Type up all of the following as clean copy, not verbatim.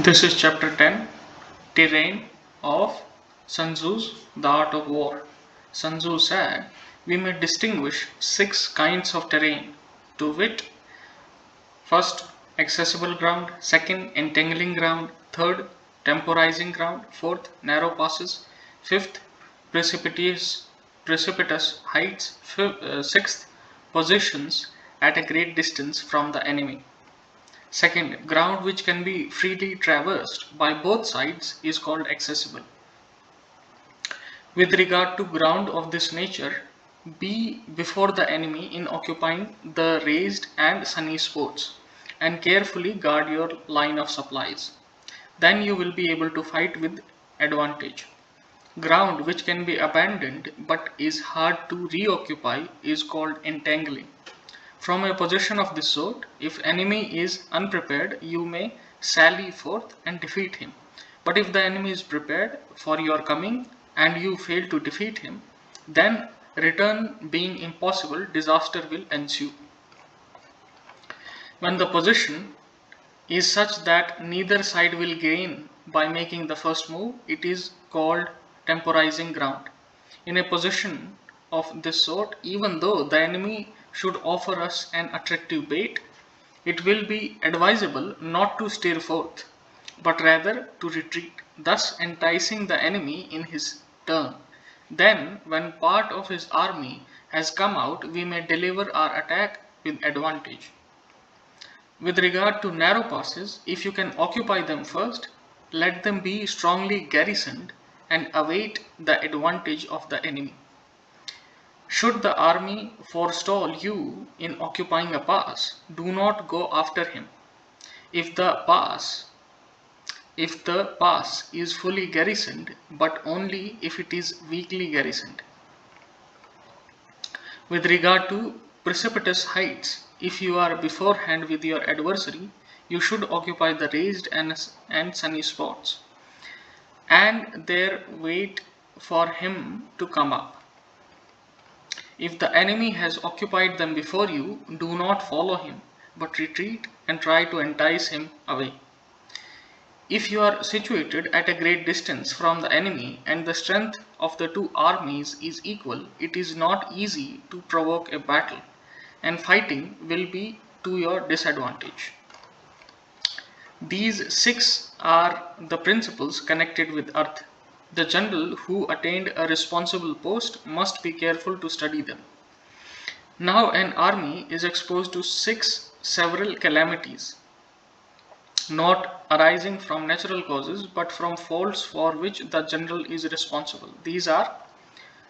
This is chapter 10, Terrain of Sun Tzu's The Art of War. Sun Tzu said, we may distinguish 6 kinds of terrain, to wit, first, accessible ground, second, entangling ground, third, temporizing ground, fourth, narrow passes, fifth, precipitous heights, sixth, positions at a great distance from the enemy. Second, ground which can be freely traversed by both sides is called accessible. With regard to ground of this nature, be before the enemy in occupying the raised and sunny spots, and carefully guard your line of supplies. Then you will be able to fight with advantage. Ground which can be abandoned but is hard to reoccupy is called entangling. From a position of this sort, if enemy is unprepared, you may sally forth and defeat him. But if the enemy is prepared for your coming and you fail to defeat him, then return being impossible, disaster will ensue. When the position is such that neither side will gain by making the first move, it is called temporizing ground. In a position of this sort, even though the enemy should offer us an attractive bait, it will be advisable not to steer forth, but rather to retreat, thus enticing the enemy in his turn. Then, when part of his army has come out, we may deliver our attack with advantage. With regard to narrow passes, if you can occupy them first, let them be strongly garrisoned and await the advantage of the enemy. Should the army forestall you in occupying a pass, do not go after him. If the pass if the pass is fully garrisoned, but only if it is weakly garrisoned. With regard to precipitous heights, if you are beforehand with your adversary, you should occupy the raised and sunny spots, and there wait for him to come up. If the enemy has occupied them before you, do not follow him, but retreat and try to entice him away. If you are situated at a great distance from the enemy and the strength of the two armies is equal, it is not easy to provoke a battle, and fighting will be to your disadvantage. These 6 are the principles connected with earth. The general who attained a responsible post must be careful to study them. Now an army is exposed to 6 several calamities, not arising from natural causes but from faults for which the general is responsible. These are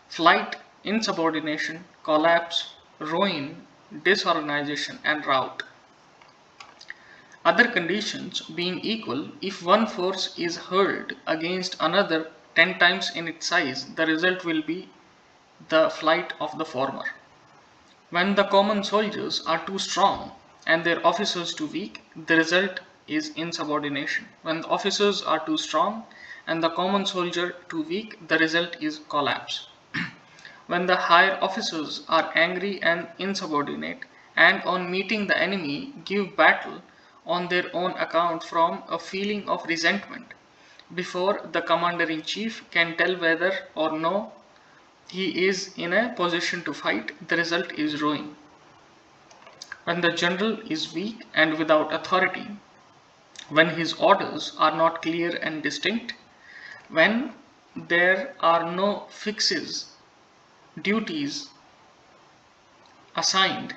flight, insubordination, collapse, ruin, disorganization, and rout. Other conditions being equal, if one force is hurled against another 10 times in its size, the result will be the flight of the former. When the common soldiers are too strong and their officers too weak, the result is insubordination. When the officers are too strong and the common soldier too weak, the result is collapse. When the higher officers are angry and insubordinate, and on meeting the enemy give battle on their own account from a feeling of resentment, before the commander in chief can tell whether or no he is in a position to fight, the result is ruin. When the general is weak and without authority, when his orders are not clear and distinct, when there are no fixes, duties assigned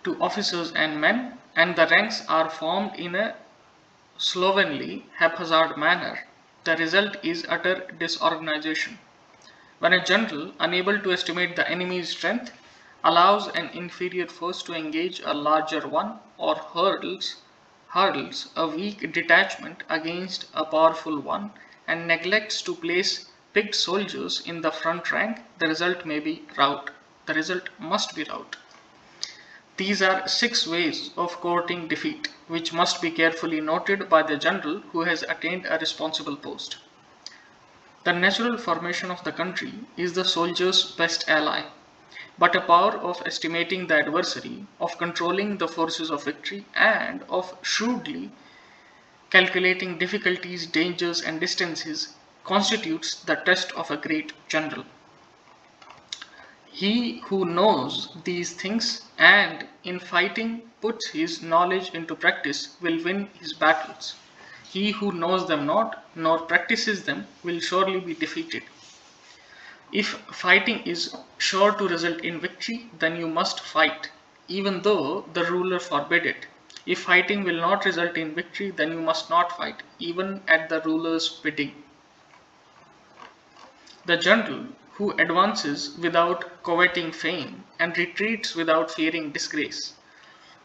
to officers and men, and the ranks are formed in a slovenly, haphazard manner, the result is utter disorganization. When a general, unable to estimate the enemy's strength, allows an inferior force to engage a larger one, or hurdles a weak detachment against a powerful one, and neglects to place picked soldiers in the front rank, the result may be rout. The result must be rout. These are 6 ways of courting defeat, which must be carefully noted by the general who has attained a responsible post. The natural formation of the country is the soldier's best ally, but a power of estimating the adversary, of controlling the forces of victory, and of shrewdly calculating difficulties, dangers, and distances, constitutes the test of a great general. He who knows these things and in fighting puts his knowledge into practice will win his battles. He who knows them not nor practices them will surely be defeated. If fighting is sure to result in victory, then you must fight, even though the ruler forbid it. If fighting will not result in victory, then you must not fight, even at the ruler's bidding. The general who advances without coveting fame and retreats without fearing disgrace,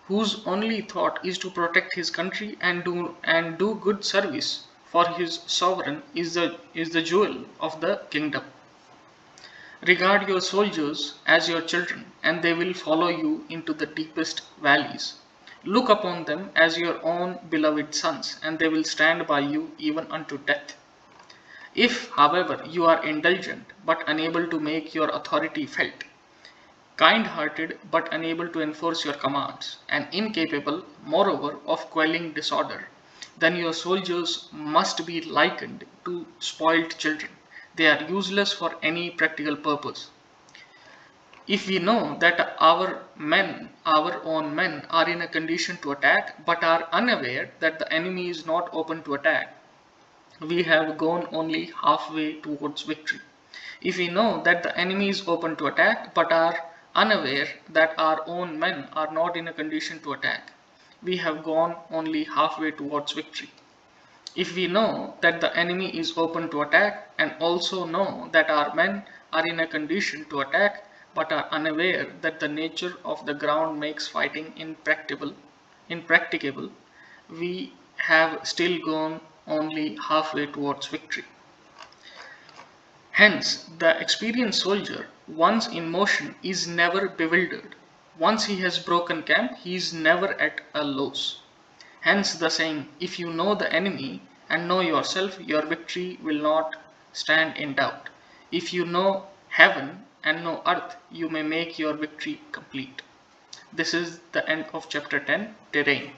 whose only thought is to protect his country and do good service for his sovereign, is the jewel of the kingdom. Regard your soldiers as your children, and they will follow you into the deepest valleys. Look upon them as your own beloved sons, and they will stand by you even unto death. If, however, you are indulgent but unable to make your authority felt, kind-hearted but unable to enforce your commands, and incapable, moreover, of quelling disorder, then your soldiers must be likened to spoiled children. They are useless for any practical purpose. If we know that our own men, are in a condition to attack, but are unaware that the enemy is not open to attack, we have gone only halfway towards victory. If we know that the enemy is open to attack, but are unaware that our own men are not in a condition to attack, we have gone only halfway towards victory. If we know that the enemy is open to attack and also know that our men are in a condition to attack but are unaware that the nature of the ground makes fighting impracticable, we have still gone only halfway towards victory. Hence, the experienced soldier, once in motion, is never bewildered. Once he has broken camp, he is never at a loss. Hence the saying, if you know the enemy and know yourself, your victory will not stand in doubt. If you know heaven and know earth, you may make your victory complete. This is the end of chapter 10, Terrain.